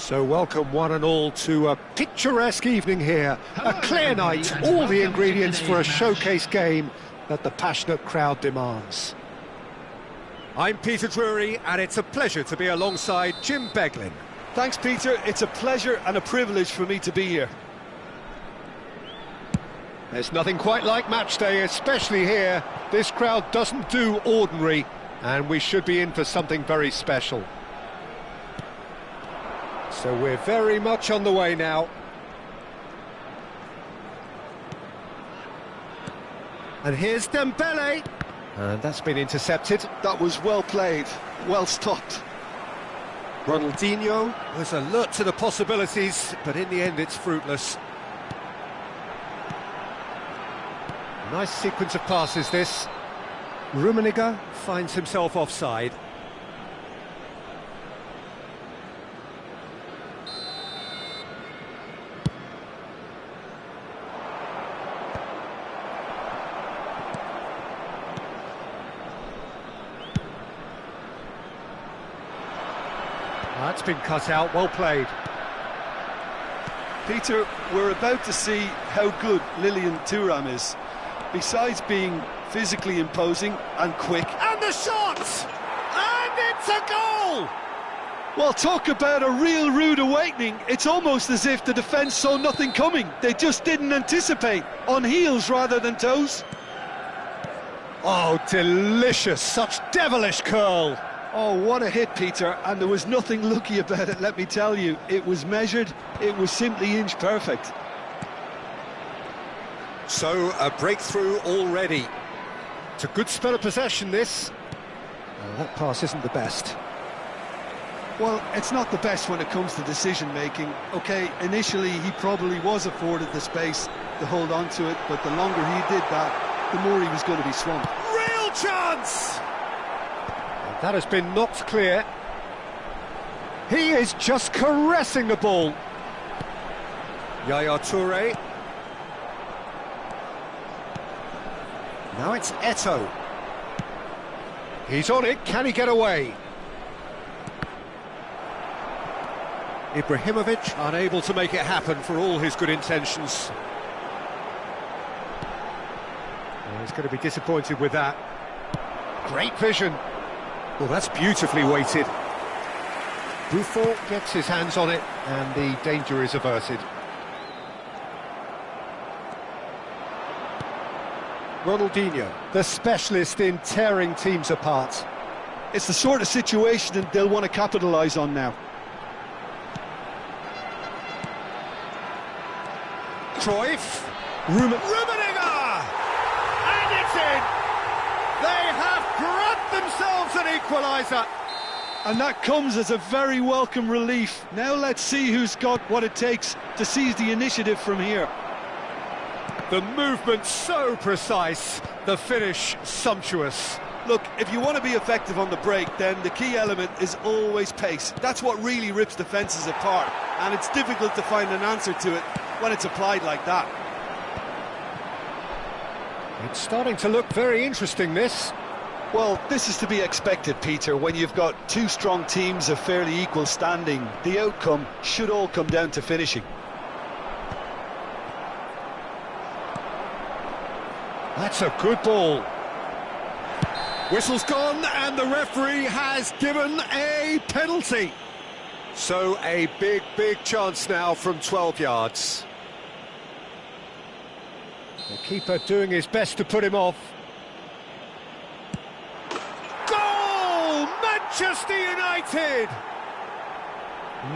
So welcome one and all to a picturesque evening here. A clear night, all the ingredients for a showcase game that the passionate crowd demands. I'm Peter Drury, and it's a pleasure to be alongside Jim Beglin. Thanks, Peter. It's a pleasure and a privilege for me to be here. There's nothing quite like match day, especially here. This crowd doesn't do ordinary, and we should be in for something very special. So we're very much on the way now. And here's Dembele. And that's been intercepted. That was well played, well stopped. Ronaldinho was alert to the possibilities, but in the end it's fruitless. Nice sequence of passes this. Rummenigge finds himself offside. That's been cut out, well played. Peter, we're about to see how good Lilian Thuram is. Besides being physically imposing and quick. And the shot! And it's a goal! Well, talk about a real rude awakening. It's almost as if the defence saw nothing coming. They just didn't anticipate. On heels rather than toes. Oh, delicious! Such devilish curl! Oh, what a hit, Peter, and there was nothing lucky about it, let me tell you. It was measured, it was simply inch perfect. So, a breakthrough already. It's a good spell of possession, this. Oh, that pass isn't the best. Well, it's not the best when it comes to decision-making. OK, initially he probably was afforded the space to hold on to it, but the longer he did that, the more he was going to be swamped. Real chance! That has been knocked clear. He is just caressing the ball. Yaya Toure. Now it's Eto'o. He's on it, can he get away? Ibrahimovic unable to make it happen for all his good intentions. Oh, he's going to be disappointed with that. Great vision. Well, that's beautifully weighted. Buffon gets his hands on it, and the danger is averted. Ronaldinho, the specialist in tearing teams apart. It's the sort of situation that they'll want to capitalise on now. Cruyff, Rummenigge! And it's in! They have grabbed themselves an equaliser! And that comes as a very welcome relief. Now let's see who's got what it takes to seize the initiative from here. The movement so precise, the finish sumptuous. Look, if you want to be effective on the break, then the key element is always pace. That's what really rips defences apart, and it's difficult to find an answer to it when it's applied like that. It's starting to look very interesting, this. Well, this is to be expected, Peter. When you've got two strong teams of fairly equal standing, the outcome should all come down to finishing. That's a good ball. Whistle's gone, and the referee has given a penalty. So a big, big chance now from 12 yards. The keeper doing his best to put him off. Goal! Manchester United!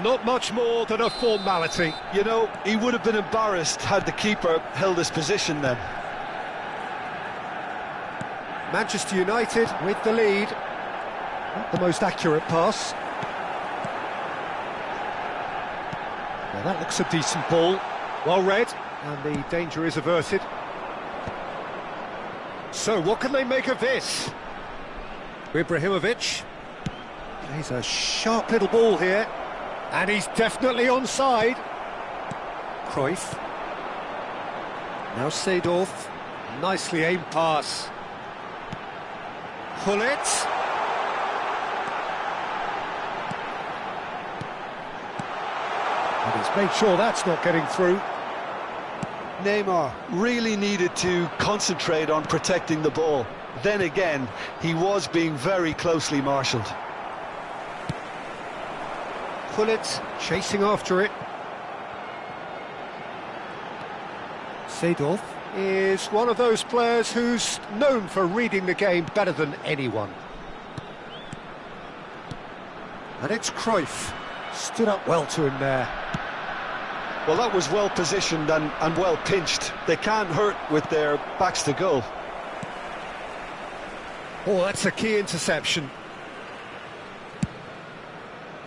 Not much more than a formality. You know, he would have been embarrassed had the keeper held his position then. Manchester United with the lead. Not the most accurate pass. Well, that looks a decent ball. Well read, and the danger is averted. So, what can they make of this? Ibrahimovic. He's a sharp little ball here. And he's definitely onside. Cruyff. Now Seedorf. Nicely aimed pass. He's made sure that's not getting through. Neymar really needed to concentrate on protecting the ball. Then again, he was being very closely marshalled. Pullet chasing after it. Seedorf is one of those players who's known for reading the game better than anyone. And it's Cruyff. Stood up well to him there. Well, that was well positioned and well pinched. They can't hurt with their backs to goal. Oh, that's a key interception.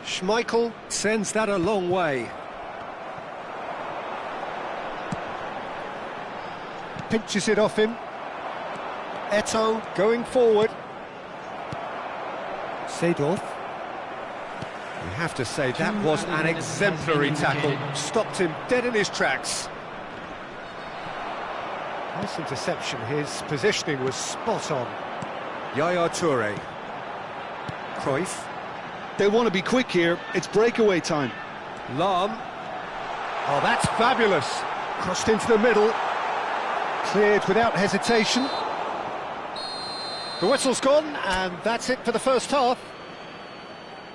Schmeichel sends that a long way. Pinches it off him. Eto'o going forward. Seedorf. You have to say that was an exemplary tackle. Stopped him dead in his tracks. Nice interception. His positioning was spot on. Yaya Toure. Cruyff. They want to be quick here. It's breakaway time. Lahm. Oh, that's fabulous. Crossed into the middle. Cleared without hesitation. The whistle's gone, and that's it for the first half.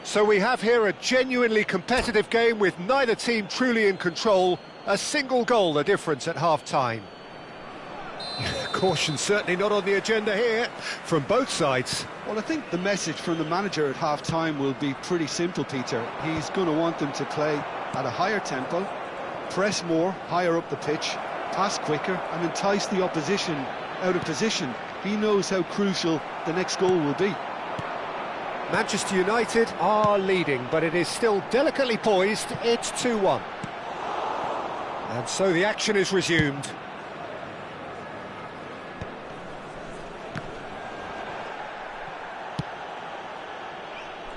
So we have here a genuinely competitive game with neither team truly in control. A single goal the difference at half-time. Caution certainly not on the agenda here from both sides. Well, I think the message from the manager at half-time will be pretty simple, Peter. He's going to want them to play at a higher tempo, press more, higher up the pitch, pass quicker and entice the opposition out of position. He knows how crucial the next goal will be. Manchester United are leading, but it is still delicately poised. It's 2-1. And so the action is resumed.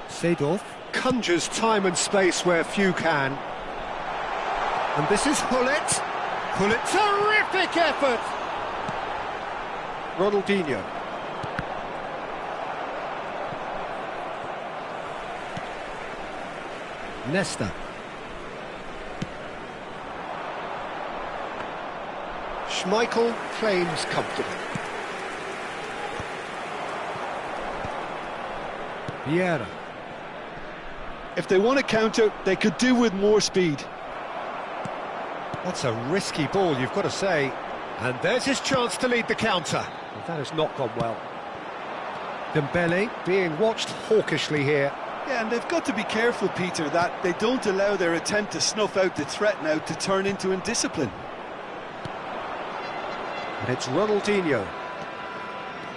Seedorf conjures time and space where few can. And this is Gullit. Gullit, terrific effort! Ronaldinho. Nesta. Schmeichel claims comfortably. Vieira. If they want to counter, they could do with more speed. That's a risky ball, you've got to say. And there's his chance to lead the counter. But that has not gone well. Dembele being watched hawkishly here. Yeah, and they've got to be careful, Peter, that they don't allow their attempt to snuff out the threat now to turn into indiscipline. And it's Ronaldinho.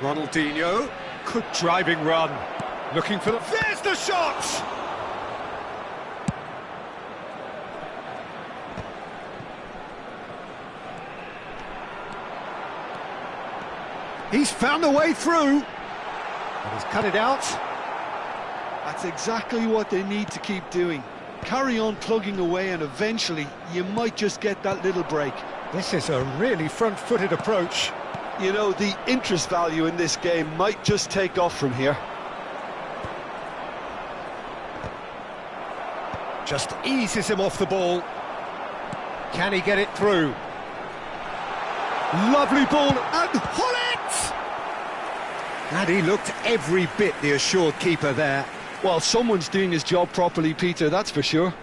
Ronaldinho, good driving run. Looking for the... There's the shot! He's found a way through. And he's cut it out. That's exactly what they need to keep doing. Carry on plugging away and eventually you might just get that little break. This is a really front-footed approach. You know, the interest value in this game might just take off from here. Just eases him off the ball. Can he get it through? Lovely ball, and Gullit! And he looked every bit the assured keeper there. Well, someone's doing his job properly, Peter, that's for sure.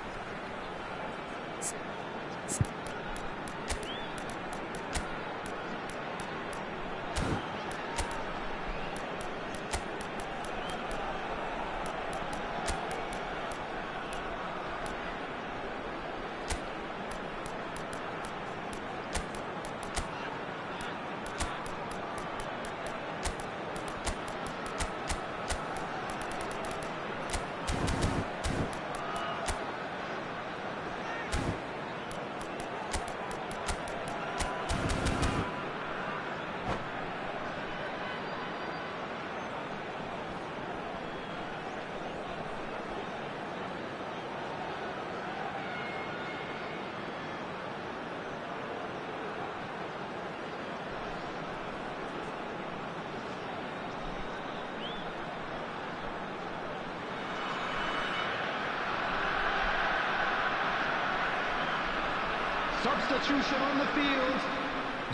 Substitution on the field.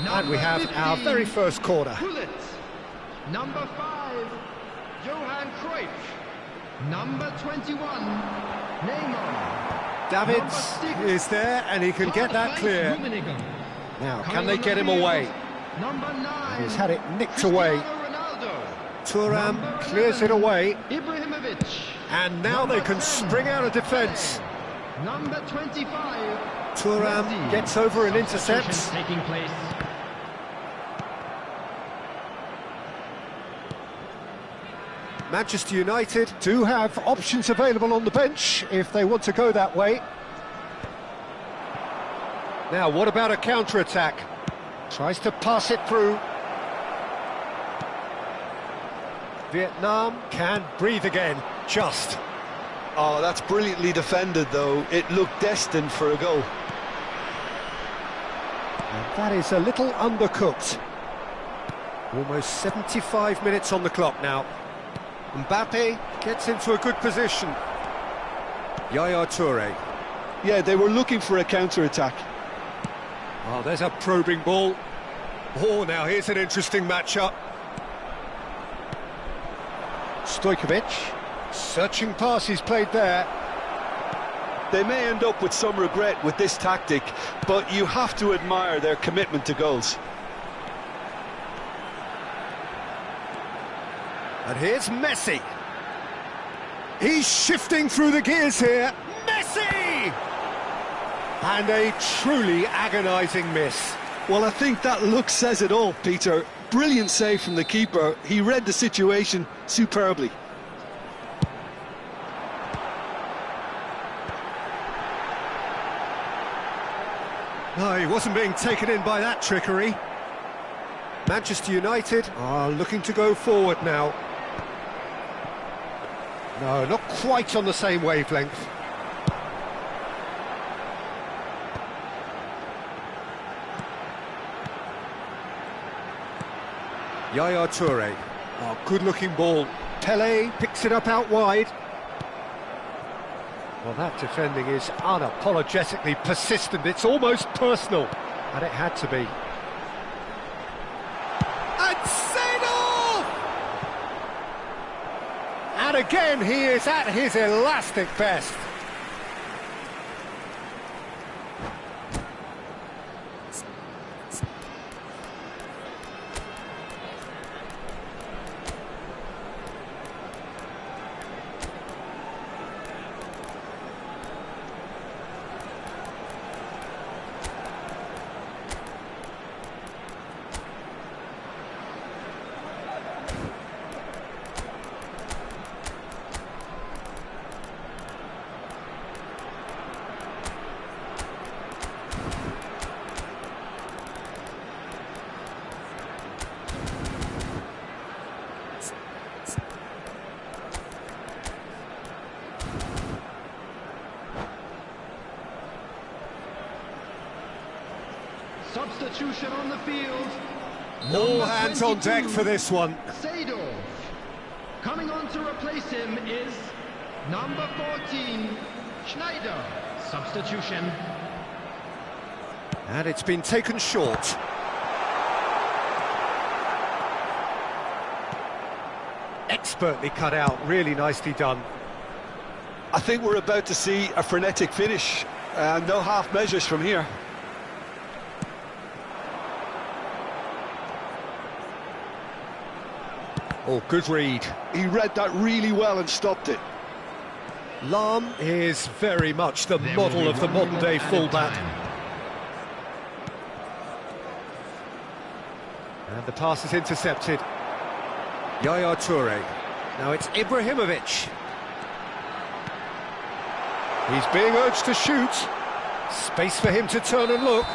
And we have 15, our very first corner. Bullet. Number 5, Johan Cruyff. Number 21, Neymar. Davids is there and he can get that clear. Now, can they get him away? Number 9, He's had it nicked away. Thuram clears it away. Ibrahimovic. And now they can spring out of defence. Number 25, Thuram gets over and intercepts. taking place. Manchester United do have options available on the bench if they want to go that way. Now, what about a counter-attack? Tries to pass it through. Vietnam can breathe again, just. Oh, that's brilliantly defended, though. It looked destined for a goal. And that is a little undercooked. Almost 75 minutes on the clock now. Mbappe gets into a good position. Yaya Toure. Yeah, they were looking for a counter-attack. Oh, there's a probing ball. Oh, now here's an interesting matchup. Stojkovic. Searching pass he's played there. They may end up with some regret with this tactic, but you have to admire their commitment to goals. And here's Messi. He's shifting through the gears here. Messi! And a truly agonising miss. Well, I think that look says it all, Peter. Brilliant save from the keeper. He read the situation superbly. No, he wasn't being taken in by that trickery. Manchester United are looking to go forward now. No, not quite on the same wavelength. Yaya Toure. Oh, good-looking ball. Pele picks it up out wide. Well, that defending is unapologetically persistent. It's almost personal. And it had to be. And Seedorf! And again, he is at his elastic best. Substitution on the field. All hands on deck for this one. Seedorf. Coming on to replace him is number 14, Schneider. Substitution. And it's been taken short. Expertly cut out, really nicely done. I think we're about to see a frenetic finish. No half measures from here. Oh, good read. He read that really well and stopped it. Lahm is very much the model of the modern-day fullback. And the pass is intercepted. Yaya Toure. Now it's Ibrahimovic. He's being urged to shoot. Space for him to turn and look.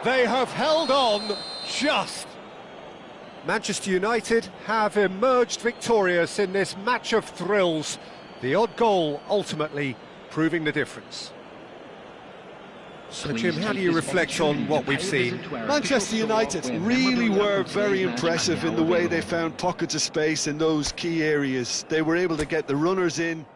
They have held on just. Manchester United have emerged victorious in this match of thrills. The odd goal ultimately proving the difference. So, Jim, how do you reflect on what we've seen? Manchester United really were very impressive in the way they found pockets of space in those key areas. They were able to get the runners in.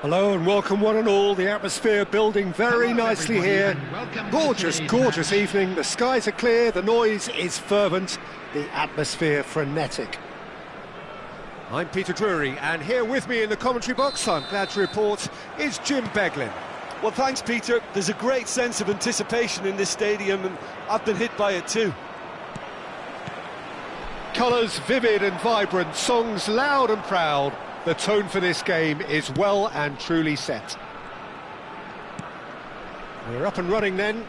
Hello and welcome one and all. The atmosphere building very nicely here. Gorgeous, gorgeous evening. The skies are clear, the noise is fervent, the atmosphere frenetic. I'm Peter Drury, and here with me in the commentary box, I'm glad to report, is Jim Beglin. Well, thanks, Peter. There's a great sense of anticipation in this stadium, and I've been hit by it too. Colours vivid and vibrant, songs loud and proud. The tone for this game is well and truly set. We're up and running then.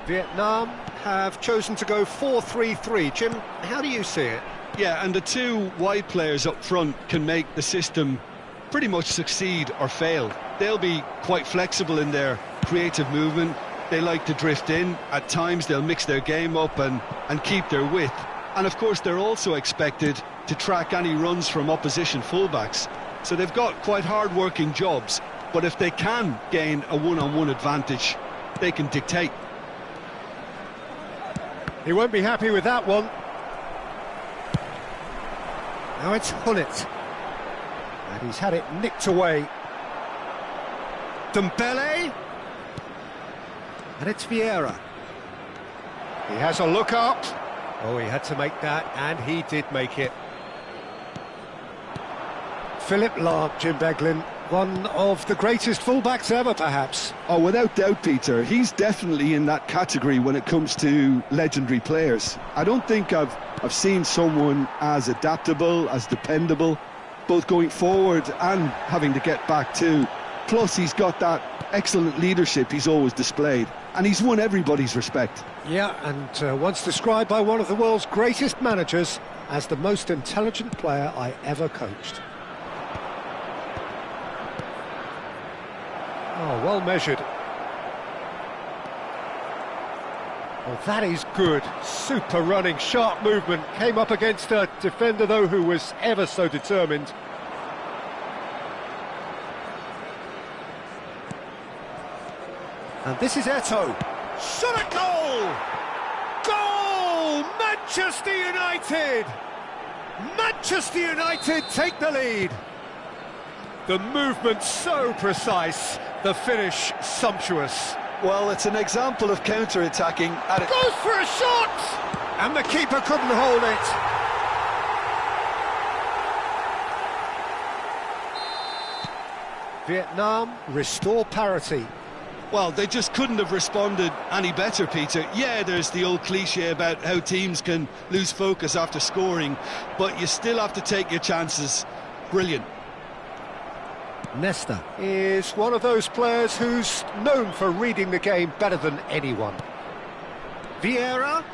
Vietnam have chosen to go 4-3-3. Jim, how do you see it? Yeah, and the two wide players up front can make the system pretty much succeed or fail. They'll be quite flexible in their creative movement. They like to drift in. At times they'll mix their game up and keep their width. And of course they're also expected to track any runs from opposition fullbacks. So they've got quite hard-working jobs, but if they can gain a one-on-one advantage, they can dictate. He won't be happy with that one. Now it's Hullet. And he's had it nicked away. Dembele. And it's Vieira. He has a look up. Oh, he had to make that, and he did make it. Philip Lahm, Jim Beglin, one of the greatest fullbacks ever, perhaps. Oh, without doubt, Peter. He's definitely in that category when it comes to legendary players. I don't think I've seen someone as adaptable, as dependable, both going forward and having to get back too. Plus, he's got that excellent leadership he's always displayed, and he's won everybody's respect. Yeah, and once described by one of the world's greatest managers as the most intelligent player I ever coached. Oh, well measured. Oh, that is good. Super running, sharp movement. Came up against a defender, though, who was ever so determined. And this is Eto'o. Shot a goal! Goal! Manchester United! Manchester United take the lead. The movement so precise, the finish sumptuous. Well, it's an example of counter-attacking. Goes for a shot! And the keeper couldn't hold it. Vietnam restore parity. Well, they just couldn't have responded any better, Peter. Yeah, there's the old cliche about how teams can lose focus after scoring, but you still have to take your chances. Brilliant. Nesta is one of those players who's known for reading the game better than anyone. Vieira.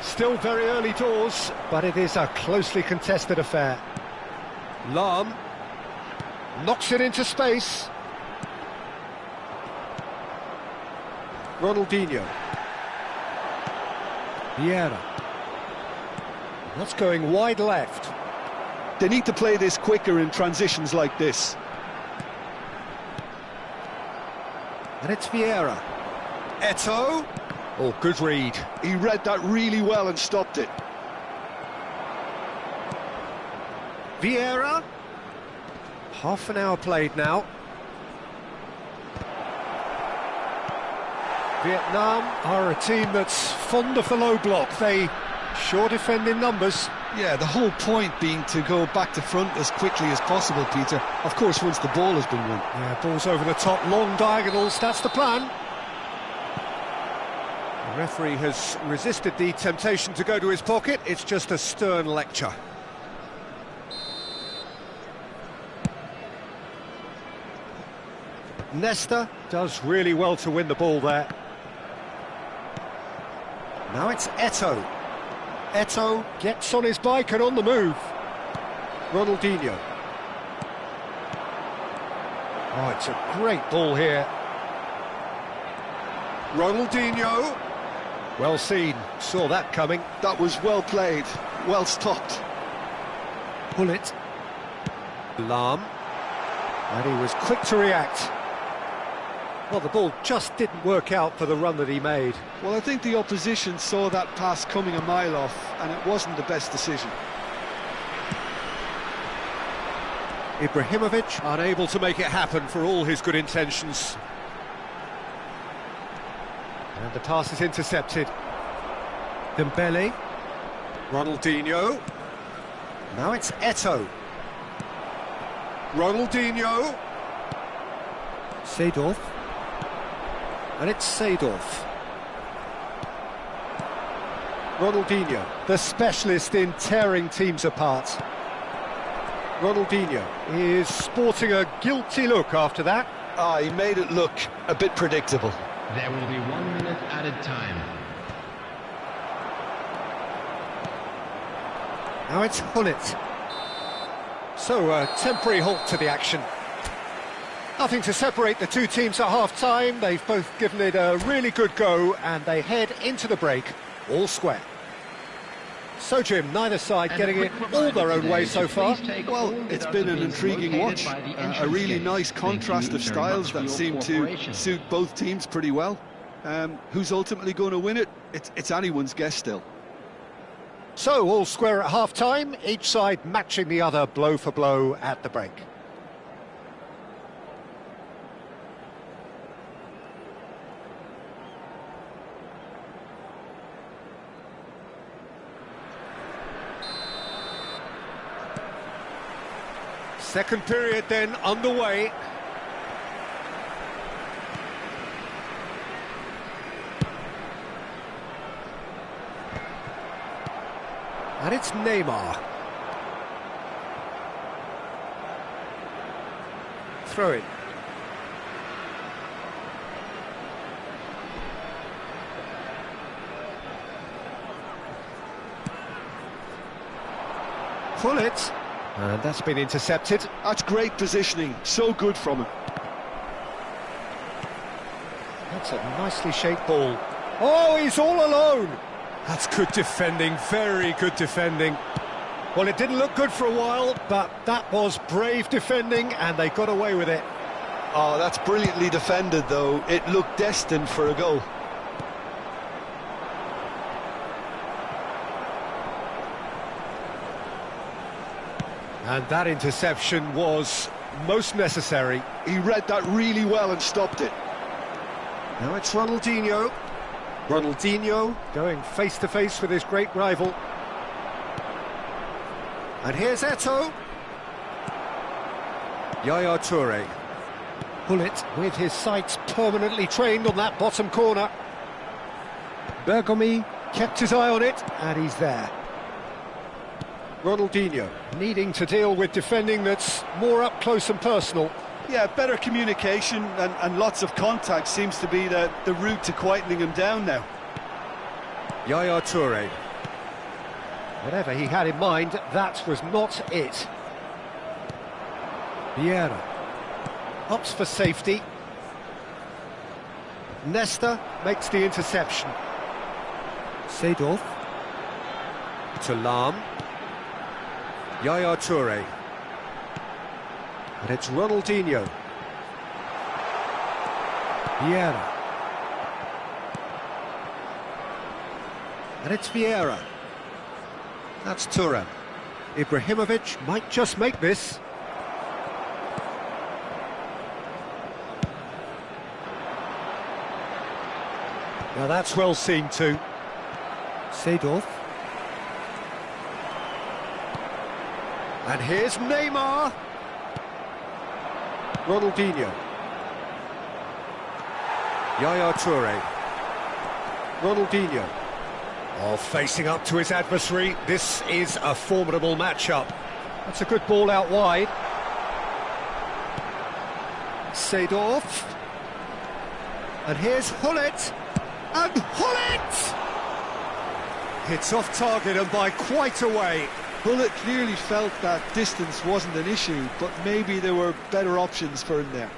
Still very early doors, but it is a closely contested affair. Lahm knocks it into space. Ronaldinho. Vieira. That's going wide left. They need to play this quicker in transitions like this. And it's Vieira. Eto'o. Oh, good read. He read that really well and stopped it. Vieira. Half an hour played now. Vietnam are a team that's fond of the low block. They sure defend in numbers. Yeah, the whole point being to go back to front as quickly as possible, Peter. Of course, once the ball has been won. Yeah, ball's over the top, long diagonals, that's the plan. The referee has resisted the temptation to go to his pocket. It's just a stern lecture. Nesta does really well to win the ball there. Now it's Eto'o. Eto'o gets on his bike and on the move. Ronaldinho. Oh, it's a great ball here. Ronaldinho. Well seen, saw that coming. That was well played, well stopped. Hullet. Lahm. And he was quick to react. Well, the ball just didn't work out for the run that he made. Well, I think the opposition saw that pass coming a mile off, and it wasn't the best decision. Ibrahimovic unable to make it happen for all his good intentions. And the pass is intercepted. Dembele. Ronaldinho. Now it's Eto'o. Ronaldinho. Seedorf. And it's Seedorf. Ronaldinho, the specialist in tearing teams apart. Ronaldinho is sporting a guilty look after that. He made it look a bit predictable. There will be 1 minute added time. Now it's Hullet. So a temporary halt to the action. Nothing to separate the two teams at half-time. They've both given it a really good go, and they head into the break all square. So, Jim, neither side getting it all their own way so far. Well, it's been an intriguing watch. A really nice contrast of styles that seem to suit both teams pretty well. Who's ultimately going to win it? It's anyone's guess still. So, all square at half-time, each side matching the other blow for blow at the break. Second period then underway. And it's Neymar. Throw it. Pull it. And that's been intercepted. That's great positioning, so good from him. That's a nicely shaped ball. Oh, he's all alone. That's good defending, very good defending. Well, it didn't look good for a while, but that was brave defending, and they got away with it. Oh, that's brilliantly defended, though. It looked destined for a goal. And that interception was most necessary. He read that really well and stopped it. Now it's Ronaldinho. Ronaldinho going face-to-face with his great rival. And here's Eto'o. Yaya Toure. Bullet with his sights permanently trained on that bottom corner. Bergomi kept his eye on it, and he's there. Ronaldinho needing to deal with defending that's more up close and personal. Yeah, better communication and lots of contact seems to be the route to quietening him down now. Yaya Toure. Whatever he had in mind, that was not it. Vieira opts for safety. Nesta makes the interception. Seedorf to Lahm. Yaya Toure. And it's Ronaldinho. Vieira. And it's Vieira. That's Thuram. Ibrahimovic might just make this. Now that's well seen too. Seedorf. And here's Neymar. Ronaldinho. Yaya Toure. Ronaldinho. Oh, facing up to his adversary. This is a formidable matchup. That's a good ball out wide. Seedorf. And here's Hullet. And Hullet! It's off target and by quite a way. Hullet clearly felt that distance wasn't an issue, but maybe there were better options for him there.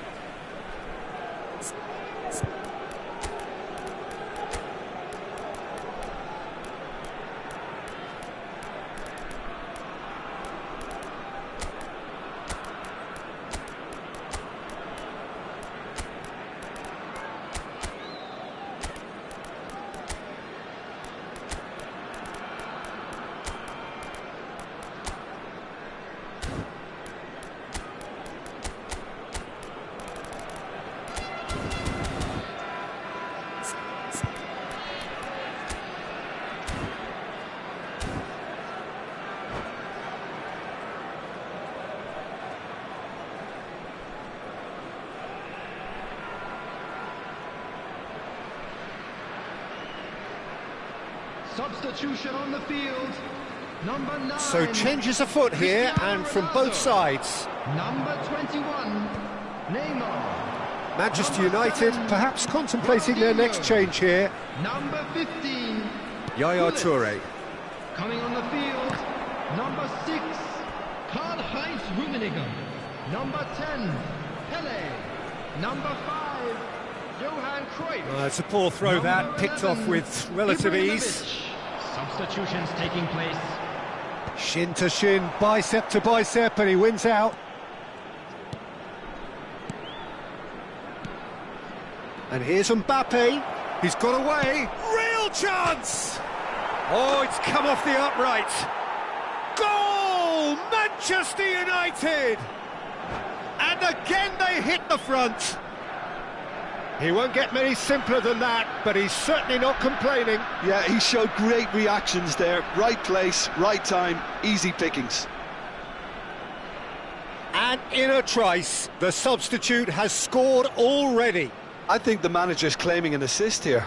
Substitution on the field. Number 9. So changes afoot here, and from both sides. Number 21, Neymar. Manchester United perhaps contemplating their next change here. Number 15, Yaya Toure. coming on the field. Number 6, Karl-Heinz Rummenigge. Number 10, Pele. Number 5, Johan Cruyff. It's a poor throw Number that, picked 11, off with relative ease. Ibrahimovic. Substitutions taking place. Shin to shin, bicep to bicep, and he wins out. And here's Mbappe. He's got away. Real chance! Oh, it's come off the upright. Goal! Manchester United! And again they hit the front. He won't get many simpler than that, but he's certainly not complaining. Yeah, he showed great reactions there. Right place, right time, easy pickings. And in a trice, the substitute has scored already. I think the manager's claiming an assist here.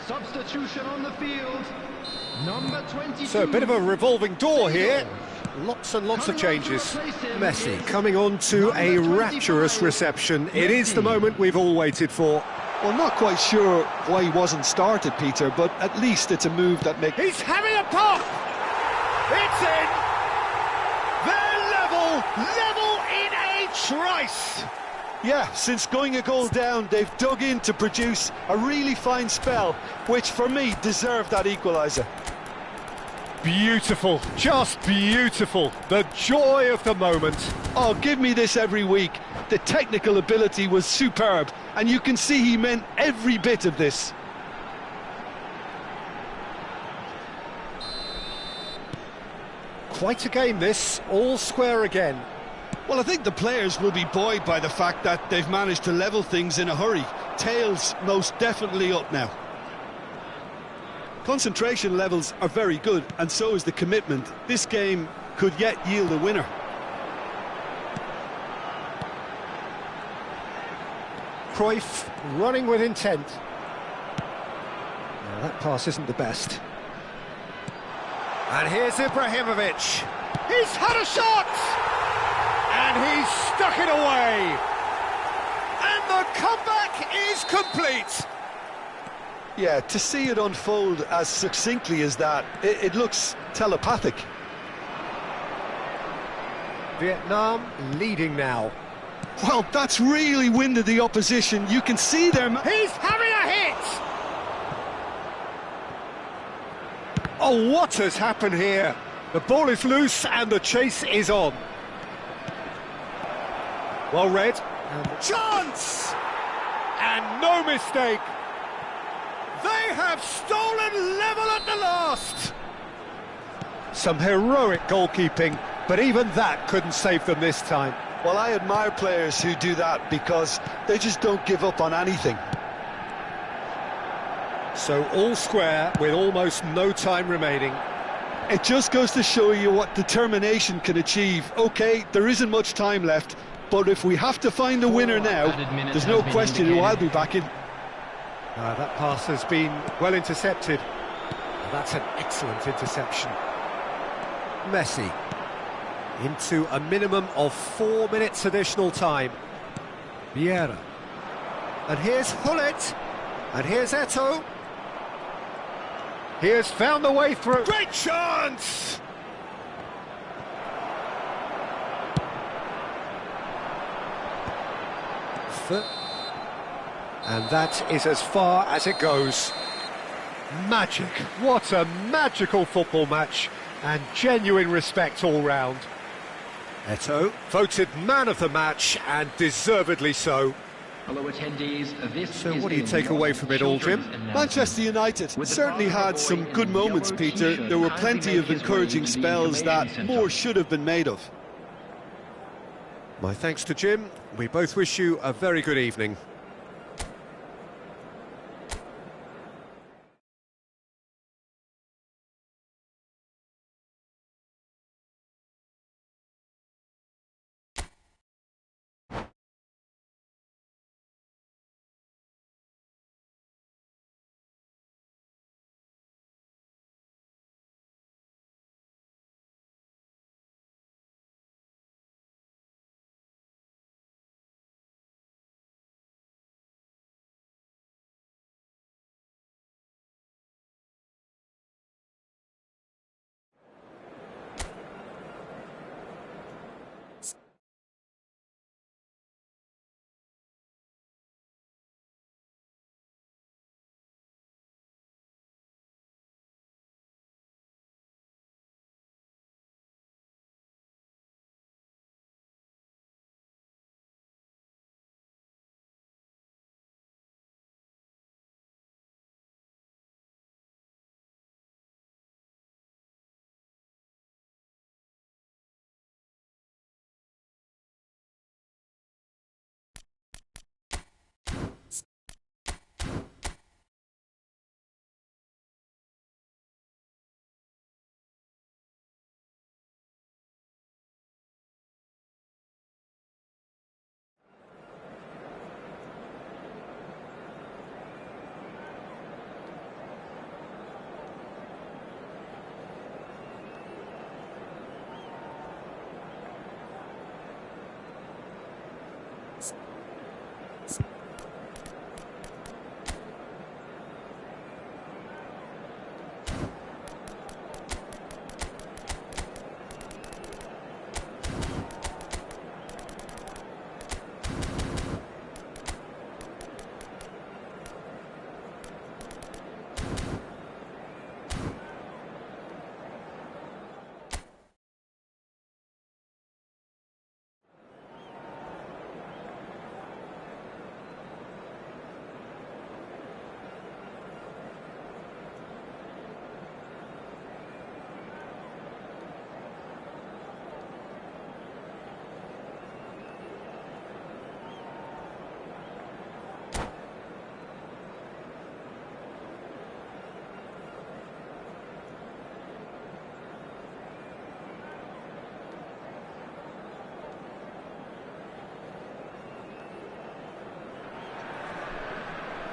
Substitution on the field. Number 22. So a bit of a revolving door here. Lots and lots of changes. Messi coming on to a rapturous reception. It is the moment we've all waited for. Well, not quite sure why he wasn't started, Peter, but at least it's a move that makes... He's having a pop! It's in! They're level in a trice! Yeah, since going a goal down, they've dug in to produce a really fine spell, which for me deserved that equaliser. Beautiful, just beautiful. The joy of the moment. Oh, give me this every week. The technical ability was superb, and you can see he meant every bit of this. Quite a game this, all square again. Well, I think the players will be buoyed by the fact that they've managed to level things in a hurry. Tails most definitely up now. Concentration levels are very good, and so is the commitment. This game could yet yield a winner. Cruyff running with intent. That pass isn't the best. And here's Ibrahimovic. He's had a shot! And he's stuck it away. And the comeback is complete. Yeah, to see it unfold as succinctly as that, it looks telepathic. Vietnam leading now. Well, that's really winded the opposition. You can see them. He's having a hit! Oh, what has happened here? The ball is loose and the chase is on. Well read. And chance! And no mistake. They have stolen level at the last. Some heroic goalkeeping, but even that couldn't save them this time. Well, I admire players who do that because they just don't give up on anything. So all square with almost no time remaining. It just goes to show you what determination can achieve. OK, there isn't much time left, but if we have to find a winner now, there's no question who I'll be backing. That pass has been well intercepted. That's an excellent interception. Messi into a minimum of 4 minutes additional time. Vieira. And here's Hullet. And here's Eto'o. He has found the way through. Great chance! And that is as far as it goes. Magic. What a magical football match. And genuine respect all round. Eto'o voted man of the match, and deservedly so. Hello attendees, So what do you take away from it all, Jim? Manchester United certainly had some good moments, Peter. There were plenty of encouraging spells that more should have been made of. My thanks to Jim. We both wish you a very good evening.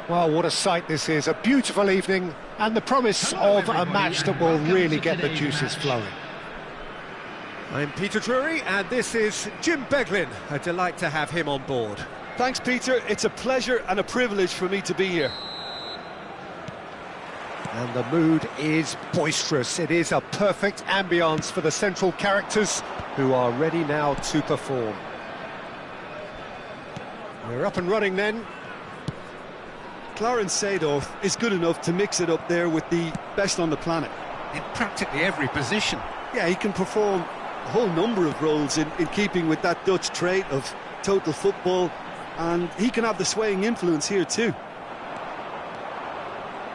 Well, what a sight this is. A beautiful evening and the promise of a match that will really get the juices flowing. I'm Peter Drury and this is Jim Beglin. A delight to have him on board. Thanks, Peter. It's a pleasure and a privilege for me to be here. And the mood is boisterous. It is a perfect ambience for the central characters who are ready now to perform. We're up and running then. Clarence Seedorf is good enough to mix it up there with the best on the planet. In practically every position. Yeah, he can perform a whole number of roles in keeping with that Dutch trait of total football, and he can have the swaying influence here too.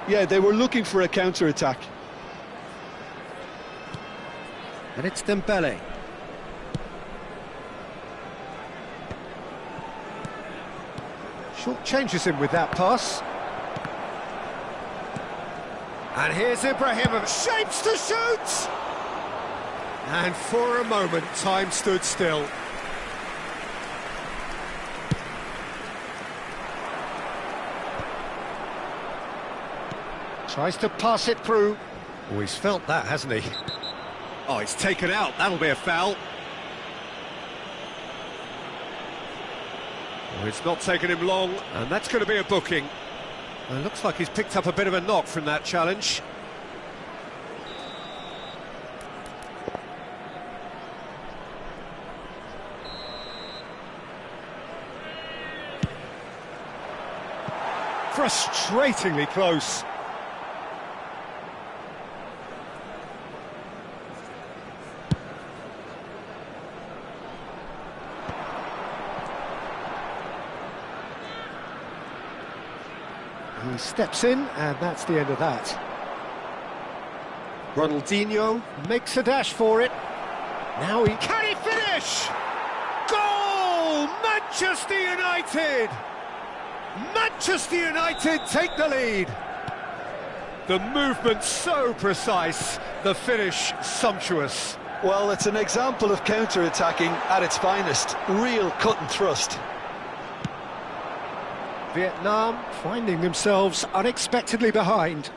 Yeah, they were looking for a counter-attack. And it's Dembele. Short changes him with that pass. And here's Ibrahimovic, shapes to shoot! And for a moment, time stood still. Tries to pass it through. Oh, he's felt that, hasn't he? Oh, it's taken out, that'll be a foul. Oh, it's not taken him long, and that's going to be a booking. It looks like he's picked up a bit of a knock from that challenge. Frustratingly close. He steps in, and that's the end of that. Ronaldinho makes a dash for it. Now he... Can he finish? Goal! Manchester United! Manchester United take the lead. The movement so precise, the finish sumptuous. Well, it's an example of counter-attacking at its finest. Real cut and thrust. Vietnam finding themselves unexpectedly behind.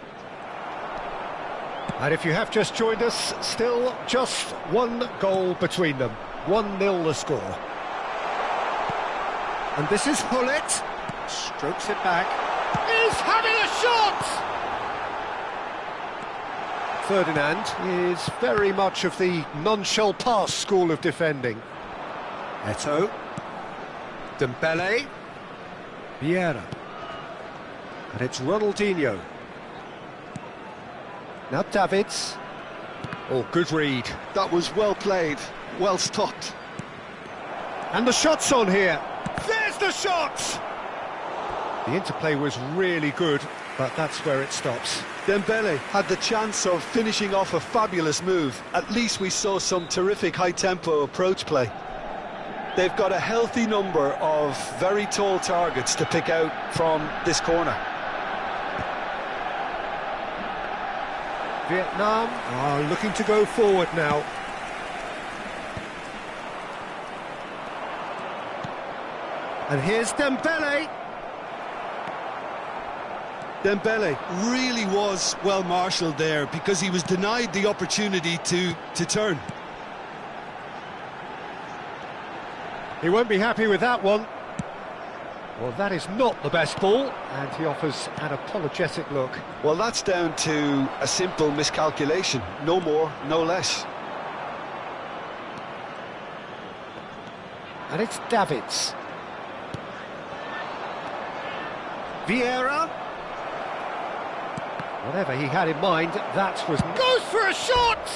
And if you have just joined us, still just one goal between them. 1-0 the score. And this is Hullet. Strokes it back. He's having a shot! Ferdinand is very much of the non-shell pass school of defending. Eto'o. Dembele. Vieira. And it's Ronaldinho. Now Davids. Oh, good read. That was well played, well stopped. And the shot's on here. There's the shot! The interplay was really good, but that's where it stops. Dembele had the chance of finishing off a fabulous move. At least we saw some terrific high-tempo approach play. They've got a healthy number of very tall targets to pick out from this corner. Vietnam are looking to go forward now. And here's Dembele. Dembele really was well marshalled there because he was denied the opportunity to turn. He won't be happy with that one. Well, that is not the best ball, and he offers an apologetic look. Well, that's down to a simple miscalculation. No more, no less. And it's Davids. Vieira. Whatever he had in mind, that was... Goes for a shot!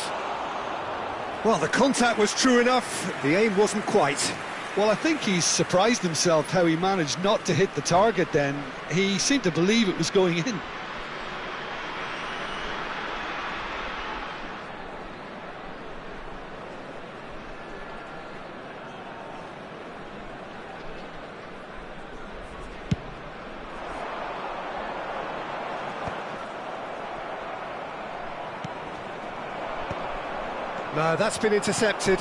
Well, the contact was true enough, the aim wasn't quite. Well, I think he's surprised himself how he managed not to hit the target then. He seemed to believe it was going in. No, that's been intercepted.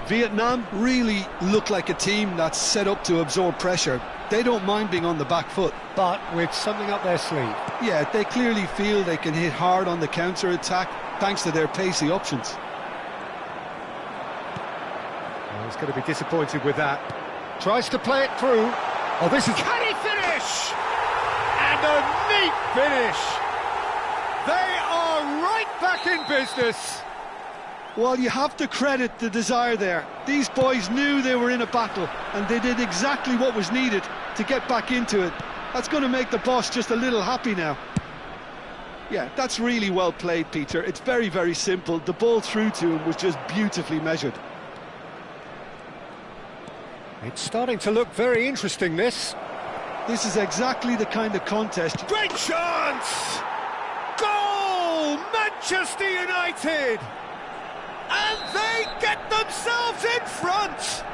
Vietnam really look like a team that's set up to absorb pressure. They don't mind being on the back foot. But with something up their sleeve. Yeah, they clearly feel they can hit hard on the counter-attack thanks to their pacey options. Well, he's going to be disappointed with that. Tries to play it through. Oh, this is... Can he finish? And a neat finish! They are right back in business. Well, you have to credit the desire there. These boys knew they were in a battle, and they did exactly what was needed to get back into it. That's going to make the boss just a little happy now. Yeah, that's really well played, Peter. It's very, very simple. The ball through to him was just beautifully measured. It's starting to look very interesting, this. This is exactly the kind of contest... Great chance! Goal! Manchester United! And they get themselves in front!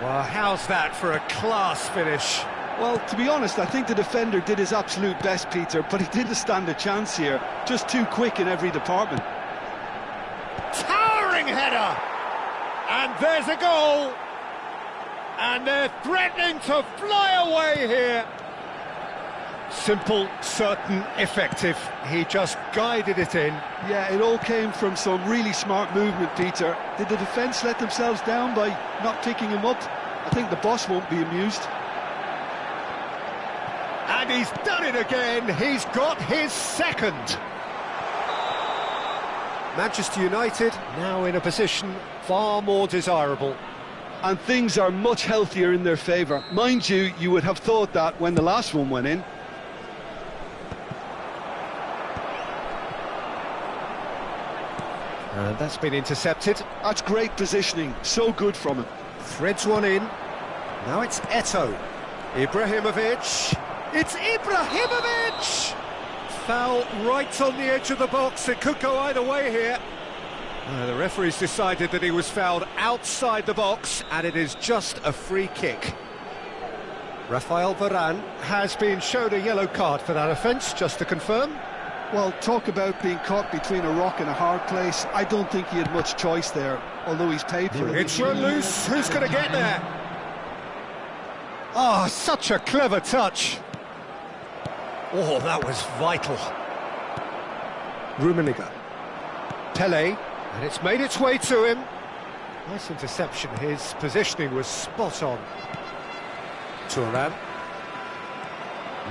Well, how's that for a class finish? Well, to be honest, I think the defender did his absolute best, Peter, but he didn't stand a chance here. Just too quick in every department. Towering header! And there's a goal! And they're threatening to fly away here. Simple, certain, effective. He just guided it in. Yeah, it all came from some really smart movement, Peter. Did the defence let themselves down by not picking him up? I think the boss won't be amused. And he's done it again. He's got his second. Manchester United now in a position far more desirable. And things are much healthier in their favour. Mind you, you would have thought that when the last one went in. And that's been intercepted. That's great positioning. So good from him. Threads one in. Now it's Eto'o. Ibrahimovic. It's Ibrahimovic! Foul right on the edge of the box. It could go either way here. The referee's decided that he was fouled outside the box, and it is just a free kick. Rafael Varane has been shown a yellow card for that offence, just to confirm. Well, talk about being caught between a rock and a hard place. I don't think he had much choice there, although he's paid for it. It's run loose. Who's going to get there? Oh, such a clever touch. Oh, that was vital. Rummenigge. Pele. And it's made its way to him. Nice interception. His positioning was spot on. Thuram.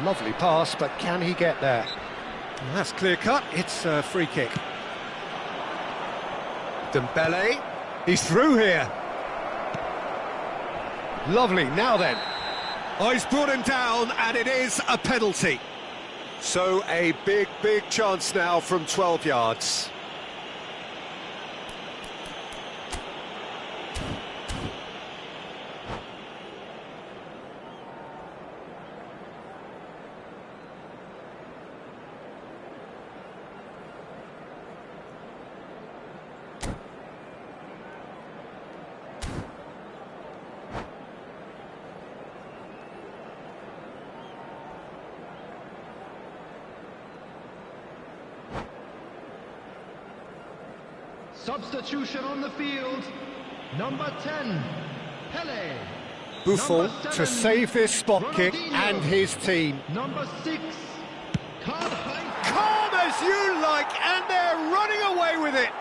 Lovely pass, but can he get there? And that's clear cut. It's a free kick. Dembele. He's through here. Lovely. Now then. Oh, he's brought him down, and it is a penalty. So a big, big chance now from 12 yards. Substitution on the field. Number 10, Pele. Buffon to save this spot kick and his team. Number 6, Karl-Heinz. Calm as you like, and they're running away with it.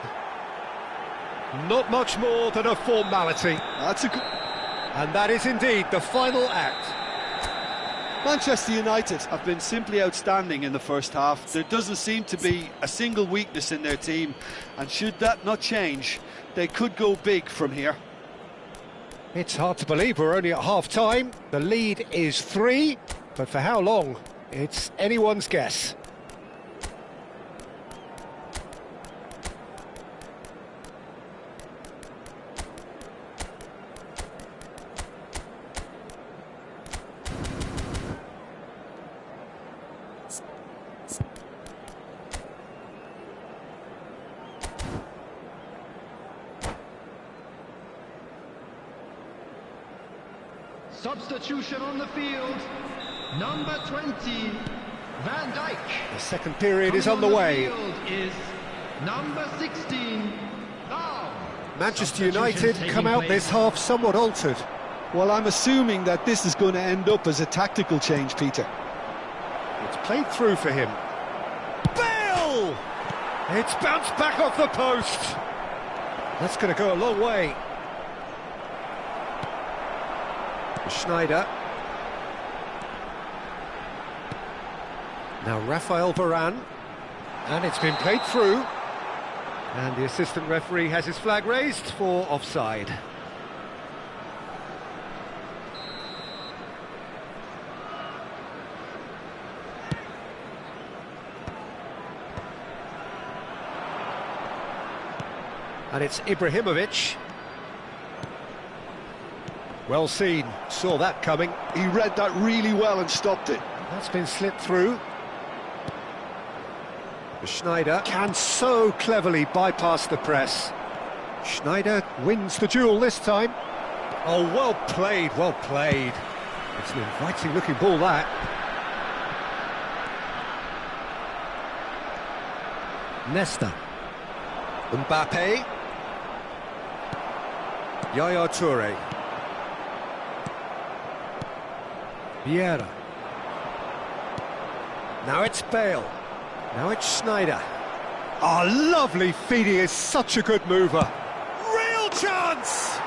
Not much more than a formality. And that is indeed the final act. Manchester United have been simply outstanding in the first half. There doesn't seem to be a single weakness in their team, and should that not change, they could go big from here. It's hard to believe we're only at half-time. The lead is 3, but for how long? It's anyone's guess. Substitution on the field, number 20, Van Dijk. The second period is on the way. Field is number 16, now. Manchester United come out this half somewhat altered. Well, I'm assuming that this is going to end up as a tactical change, Peter. It's played through for him. Bale! It's bounced back off the post. That's going to go a long way. Schneider. Now Raphael Varane. And it's been played through. And the assistant referee has his flag raised for offside. And it's Ibrahimovic. Well seen, saw that coming. He read that really well and stopped it. That's been slipped through. Schneider can so cleverly bypass the press. Schneider wins the duel this time. Oh, well played, well played. It's an inviting looking ball, that. Nesta. Mbappe. Yaya Toure. Vieira. Now it's Bale. Now it's Schneider. Oh, lovely feed. He is such a good mover. Real chance!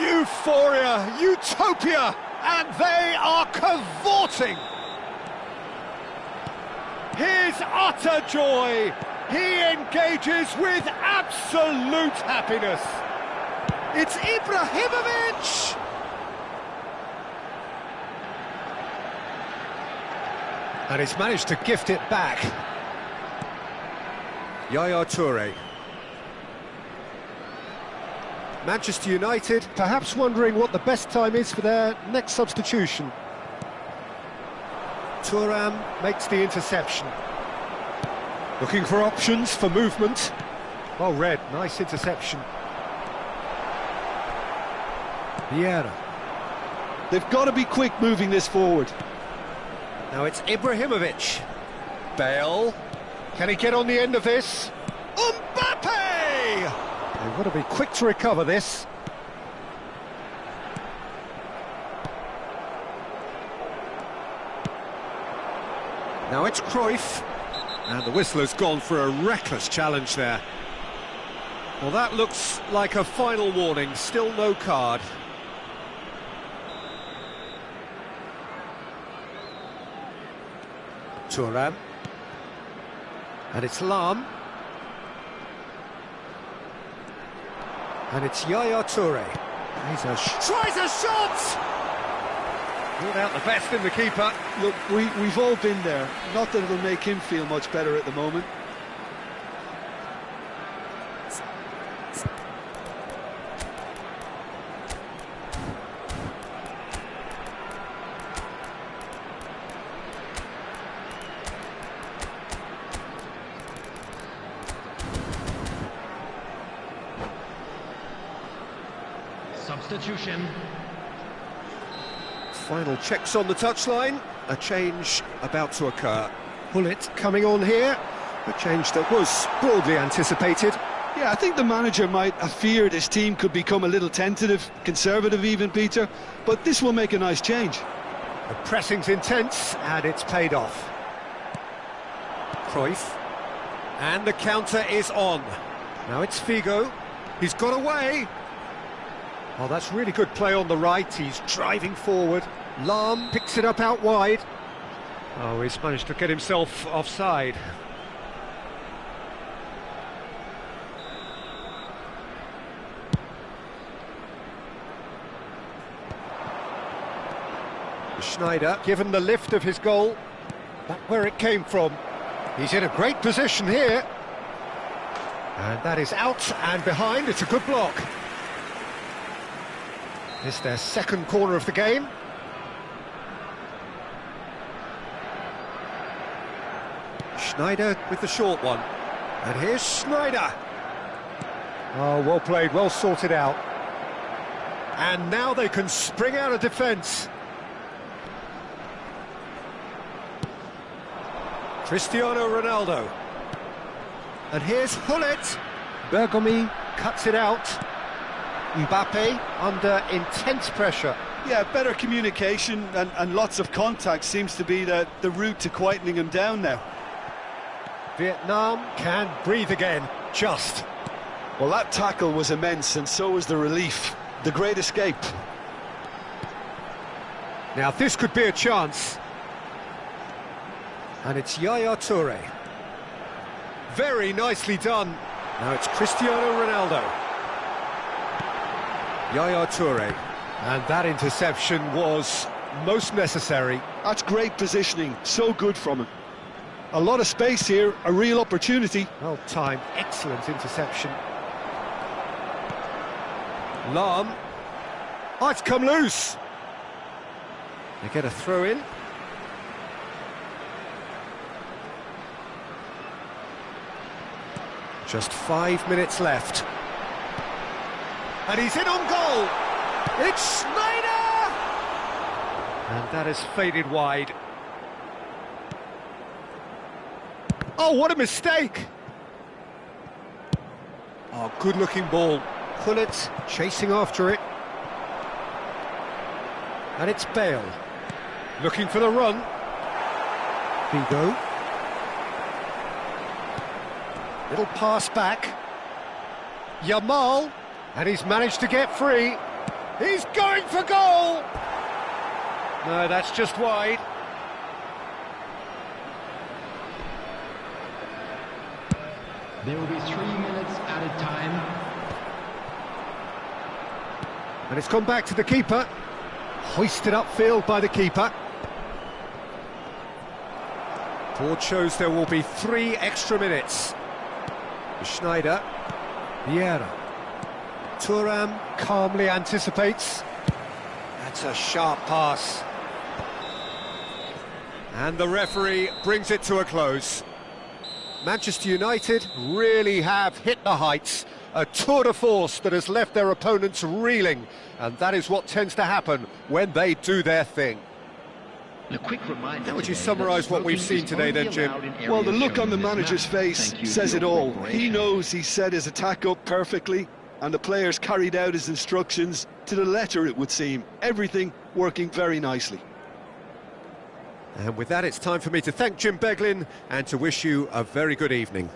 Euphoria, utopia, and they are cavorting. His utter joy. He engages with absolute happiness. It's Ibrahimovic! And he's managed to gift it back. Yaya Toure. Manchester United perhaps wondering what the best time is for their next substitution. Thuram makes the interception. Looking for options for movement. Well read, nice interception. Vieira. They've got to be quick moving this forward. Now it's Ibrahimovic. Bale. Can he get on the end of this? Mbappe! They've got to be quick to recover this. Now it's Cruyff. And the whistler's gone for a reckless challenge there. Well, that looks like a final warning. Still no card. Thuram. And it's Lam. And it's Yaya Toure. Tries a shot! Ruled out the best in the keeper. Look, we've all been there. Not that it'll make him feel much better at the moment. Substitution. Final checks on the touchline. A change about to occur. Bullet coming on here. A change that was broadly anticipated. Yeah, I think the manager might have feared his team could become a little tentative, conservative even, Peter. But this will make a nice change. The pressing's intense, and it's paid off. Cruyff. And the counter is on. Now it's Figo. He's got away. Oh, that's really good play on the right. He's driving forward. Lahm picks it up out wide. Oh, he's managed to get himself offside. Schneider, given the lift of his goal, back where it came from. He's in a great position here. And that is out and behind. It's a good block. It's their second corner of the game. Schneider with the short one. And here's Schneider. Oh, well played, well sorted out. And now they can spring out of defence. Cristiano Ronaldo. And here's Hullet. Bergomi cuts it out. Mbappe under intense pressure. Yeah, better communication and lots of contact seems to be the route to quietening him down now. Vietnam can breathe again, just. Well, that tackle was immense, and so was the relief. The great escape. Now this could be a chance. And it's Yaya Toure. Very nicely done. Now it's Cristiano Ronaldo. Yaya Toure. And that interception was most necessary. That's great positioning, so good from him. A lot of space here, a real opportunity. Well timed, excellent interception. Lahm. Oh, it's come loose. They get a throw in. Just 5 minutes left. And he's in on goal. It's Schneider! And that has faded wide. Oh, what a mistake! Oh, good-looking ball. Hullet chasing after it. And it's Bale. Looking for the run. Figo. Little pass back. Yamal. And he's managed to get free. He's going for goal! No, that's just wide. There will be 3 minutes added time. And it's gone back to the keeper. Hoisted upfield by the keeper. Board shows there will be 3 extra minutes. Schneider. Vieira. Thuram calmly anticipates. That's a sharp pass. And the referee brings it to a close. Manchester United really have hit the heights. A tour de force that has left their opponents reeling. And that is what tends to happen when they do their thing. A quick reminder. How would you summarise what we've seen today then, Jim? Well, the look on the manager's face says it all. He knows he set his attack up perfectly, and the players carried out his instructions to the letter, it would seem. Everything working very nicely. And with that, it's time for me to thank Jim Beglin and to wish you a very good evening.